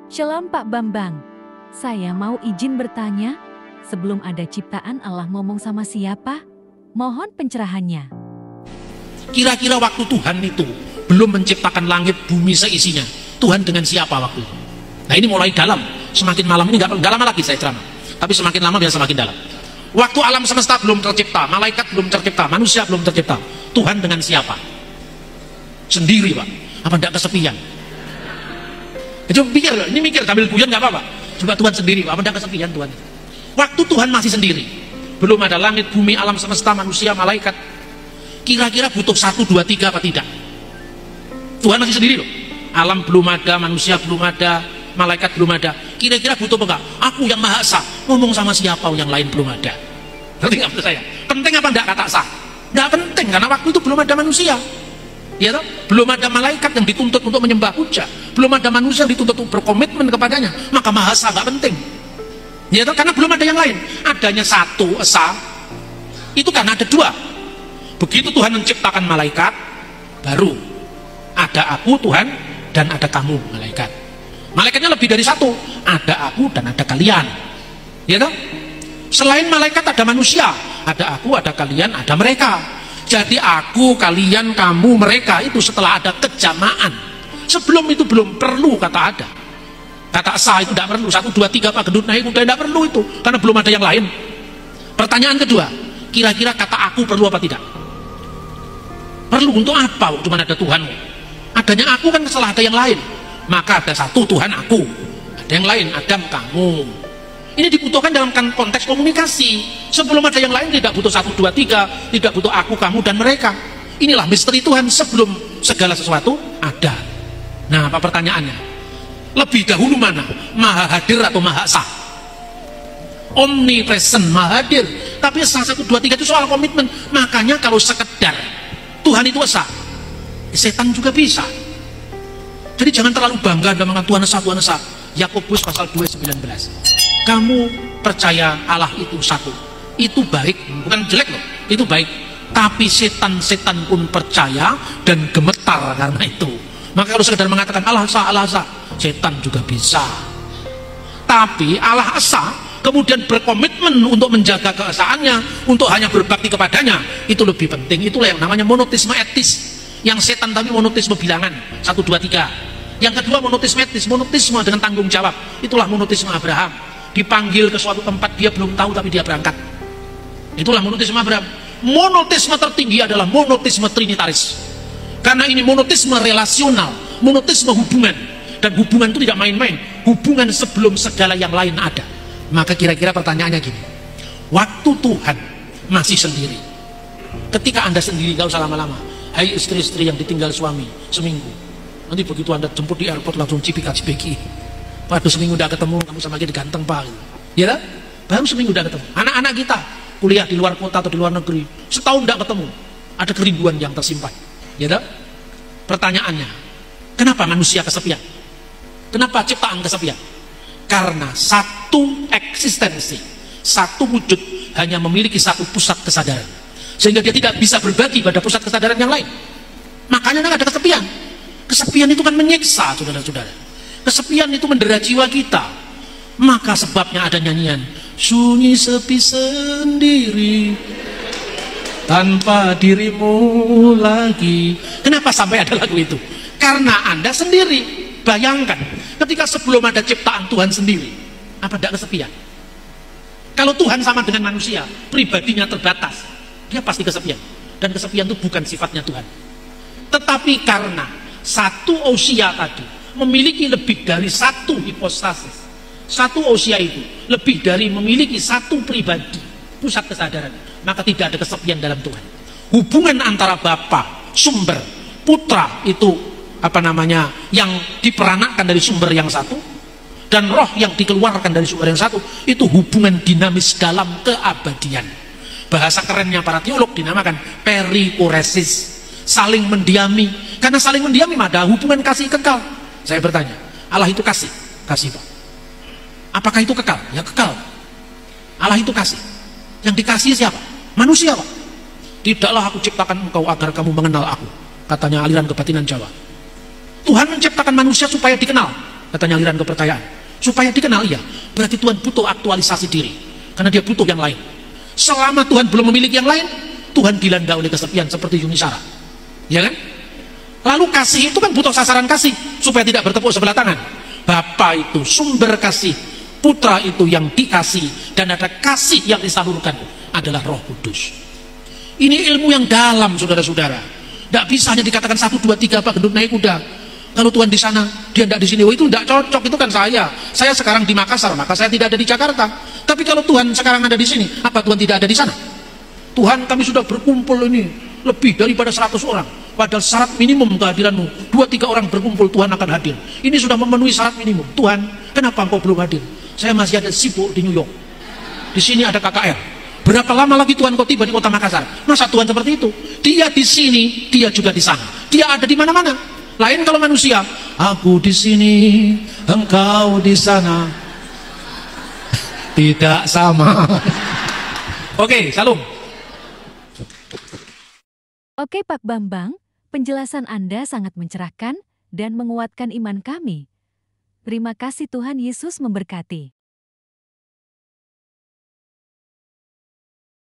Shalom Pak Bambang, saya mau izin bertanya, sebelum ada ciptaan Allah ngomong sama siapa? Mohon pencerahannya. Kira-kira waktu Tuhan itu belum menciptakan langit bumi seisinya, Tuhan dengan siapa waktu itu? Nah ini mulai dalam, semakin malam ini nggak lama lagi saya ceramah, tapi semakin lama biar semakin dalam. Waktu alam semesta belum tercipta, malaikat belum tercipta, manusia belum tercipta, Tuhan dengan siapa? Sendiri Pak, apa tidak kesepian? Coba pikir, ini mikir sambil guyon nggak apa-apa. Coba Tuhan sendiri, apa tidak kesepian Tuhan? Waktu Tuhan masih sendiri, belum ada langit, bumi, alam semesta, manusia, malaikat. Kira-kira butuh 1, 2, 3 apa tidak? Tuhan masih sendiri loh. Alam belum ada, manusia belum ada, malaikat belum ada. Kira-kira butuh apa enggak? Aku yang Maha Esa ngomong sama siapa yang lain belum ada. Ngerti nggak maksud saya? Penting apa enggak kata sah? Nggak penting karena waktu itu belum ada manusia. Ya toh? Belum ada malaikat yang dituntut untuk menyembah puja, belum ada manusia yang dituntut untuk berkomitmen kepadanya, maka Maha Esa nggak penting. Ya toh? Karena belum ada yang lain. Adanya satu Esa itu karena ada dua. Begitu Tuhan menciptakan malaikat, baru ada aku Tuhan dan ada kamu malaikat. Malaikatnya lebih dari satu, ada aku dan ada kalian. Ya toh? Selain malaikat ada manusia, ada aku, ada kalian, ada mereka. Jadi aku, kalian, kamu, mereka itu setelah ada kejamaan. Sebelum itu belum perlu kata ada. Kata esa itu tidak perlu. 1, 2, 3 Pak gendut naik udah tidak perlu itu, karena belum ada yang lain. Pertanyaan kedua, kira-kira kata aku perlu apa tidak? Perlu untuk apa? Cuma ada Tuhan. Adanya aku kan setelah ada yang lain. Maka ada satu Tuhan aku, ada yang lain Adam kamu. Ini dibutuhkan dalam konteks komunikasi. Sebelum ada yang lain tidak butuh 1, 2, 3, tidak butuh aku, kamu, dan mereka. Inilah misteri Tuhan sebelum segala sesuatu ada. Nah, apa pertanyaannya? Lebih dahulu mana? Maha hadir atau Maha Esa? Omnipresent, Maha hadir. Tapi Esa 1, 2, 3 itu soal komitmen. Makanya kalau sekedar Tuhan itu Esa, setan juga bisa. Jadi jangan terlalu bangga dengan Tuhan Esa, Tuhan Esa. Yakobus pasal 2:19. Kamu percaya Allah itu satu, itu baik, bukan jelek loh, itu baik. Tapi setan-setan pun percaya dan gemetar karena itu. Maka kalau sekedar mengatakan Allah Esa, setan juga bisa. Tapi Allah Esa kemudian berkomitmen untuk menjaga keesaannya, untuk hanya berbakti kepadanya, itu lebih penting. Itulah yang namanya monoteisme etis. Yang setan tapi monoteisme bilangan 1, 2, 3. Yang kedua monoteisme etis, monoteisme dengan tanggung jawab. Itulah monoteisme Abraham. Dipanggil ke suatu tempat dia belum tahu tapi dia berangkat. Itulah monoteisme Abraham. Monoteisme tertinggi adalah monoteisme trinitaris. Karena ini monoteisme relasional, monoteisme hubungan. Dan hubungan itu tidak main-main. Hubungan sebelum segala yang lain ada. Maka kira-kira pertanyaannya gini, waktu Tuhan masih sendiri, ketika Anda sendiri, gak usah lama-lama. Hai istri-istri yang ditinggal suami seminggu, nanti begitu Anda jemput di airport langsung cipika-cipiki. Waduh seminggu udah ketemu, kamu sama dia ganteng Pak. Ya kan? Baru seminggu udah ketemu. Anak-anak kita kuliah di luar kota atau di luar negeri, setahun udah ketemu, ada kerinduan yang tersimpan. Ya kan? Pertanyaannya, kenapa manusia kesepian? Kenapa ciptaan kesepian? Karena satu eksistensi, satu wujud hanya memiliki satu pusat kesadaran, sehingga dia tidak bisa berbagi pada pusat kesadaran yang lain. Makanya ada kesepian. Kesepian itu kan menyiksa, saudara-saudara. Kesepian itu mendera jiwa kita. Maka sebabnya ada nyanyian sunyi sepi sendiri tanpa dirimu lagi. Kenapa sampai ada lagu itu? Karena Anda sendiri. Bayangkan ketika sebelum ada ciptaan Tuhan sendiri, apa tidak kesepian? Kalau Tuhan sama dengan manusia, pribadinya terbatas, dia pasti kesepian. Dan kesepian itu bukan sifatnya Tuhan. Tetapi karena satu ousia tadi memiliki lebih dari satu hipostasis, satu ousia itu lebih dari memiliki satu pribadi, pusat kesadaran, maka tidak ada kesepian dalam Tuhan. Hubungan antara Bapa, sumber, Putra itu yang diperanakkan dari sumber yang satu, dan Roh yang dikeluarkan dari sumber yang satu, itu hubungan dinamis dalam keabadian. Bahasa kerennya para teolog dinamakan perikoresis, saling mendiami. Karena saling mendiami ada hubungan kasih kekal. Saya bertanya, Allah itu kasih Pak. Apakah itu kekal? Ya kekal. Allah itu kasih. Yang dikasih siapa? Manusia Pak. Tidaklah aku ciptakan engkau agar kamu mengenal aku, katanya aliran kebatinan Jawa. Tuhan menciptakan manusia supaya dikenal. katanya aliran kepercayaan. Supaya dikenal, iya. Berarti Tuhan butuh aktualisasi diri. Karena dia butuh yang lain. Selama Tuhan belum memiliki yang lain, Tuhan dilanda oleh kesepian seperti Yuni Sarah. Ya kan? Lalu kasih itu kan butuh sasaran kasih supaya tidak bertepuk sebelah tangan. Bapa itu sumber kasih, putra itu yang dikasih, dan ada kasih yang disalurkan adalah Roh Kudus. Ini ilmu yang dalam, saudara-saudara. Tidak bisa hanya dikatakan 1, 2, 3 Pak Gendut naik kuda. Kalau Tuhan di sana, dia tidak di sini. Oh, itu tidak cocok, itu kan saya. Saya sekarang di Makassar, maka saya tidak ada di Jakarta. Tapi kalau Tuhan sekarang ada di sini, apa Tuhan tidak ada di sana? Tuhan, kami sudah berkumpul ini lebih daripada 100 orang. Padahal syarat minimum kehadiranmu 2-3 orang berkumpul, Tuhan akan hadir. Ini sudah memenuhi syarat minimum. Tuhan, kenapa engkau belum hadir? Saya masih ada sibuk di New York. Di sini ada KKR. Berapa lama lagi Tuhan kau tiba di kota Makassar? Masa Tuhan seperti itu? Dia di sini, dia juga di sana. Dia ada di mana-mana. Lain kalau manusia, aku di sini, engkau di sana. Tidak sama. Oke, salam. Oke Pak Bambang, penjelasan Anda sangat mencerahkan dan menguatkan iman kami. Terima kasih, Tuhan Yesus memberkati.